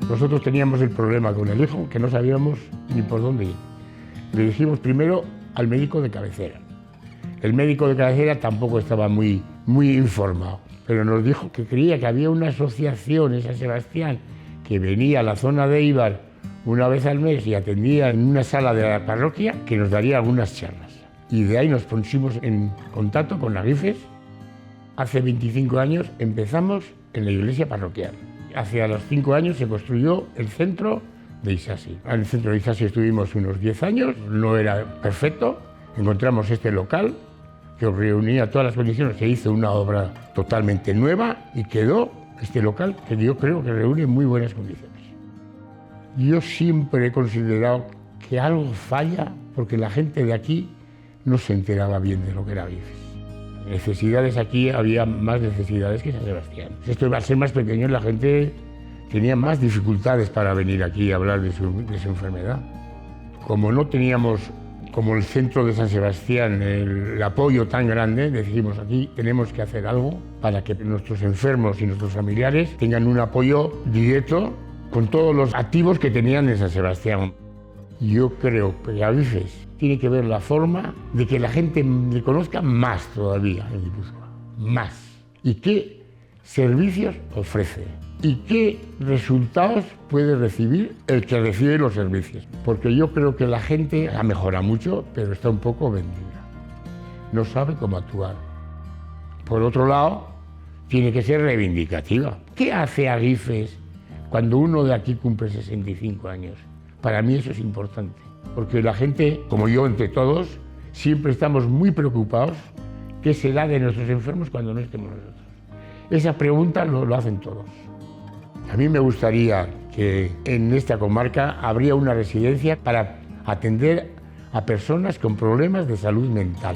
Nosotros teníamos el problema con el hijo que no sabíamos ni por dónde ir. Le dijimos primero al médico de cabecera. El médico de cabecera tampoco estaba muy informado, pero nos dijo que creía que había una asociación en San Sebastián que venía a la zona de Eibar una vez al mes y atendía en una sala de la parroquia que nos daría algunas charlas. Y de ahí nos pusimos en contacto con Agifes. Hace 25 años empezamos en la iglesia parroquial. Hace los 5 años se construyó el centro de Isasi. En el centro de Isasi estuvimos unos 10 años, no era perfecto. Encontramos este local que reunía todas las condiciones, se hizo una obra totalmente nueva y quedó este local que yo creo que reúne muy buenas condiciones. Yo siempre he considerado que algo falla porque la gente de aquí no se enteraba bien de lo que era Agifes. Necesidades aquí, había más necesidades que San Sebastián. Esto iba a ser más pequeño, la gente tenía más dificultades para venir aquí a hablar de su enfermedad. Como no teníamos, como el centro de San Sebastián, el apoyo tan grande, decidimos aquí tenemos que hacer algo para que nuestros enfermos y nuestros familiares tengan un apoyo directo con todos los activos que tenían en San Sebastián. Yo creo que Agifes tiene que ver la forma de que la gente le conozca más todavía en Guipúzcoa, más. Y qué servicios ofrece y qué resultados puede recibir el que recibe los servicios. Porque yo creo que la gente ha mejorado mucho, pero está un poco vendida. No sabe cómo actuar. Por otro lado, tiene que ser reivindicativa. ¿Qué hace Agifes cuando uno de aquí cumple 65 años? Para mí eso es importante, porque la gente, como yo entre todos, siempre estamos muy preocupados qué será de nuestros enfermos cuando no estemos nosotros. Esa pregunta lo hacen todos. A mí me gustaría que en esta comarca habría una residencia para atender a personas con problemas de salud mental.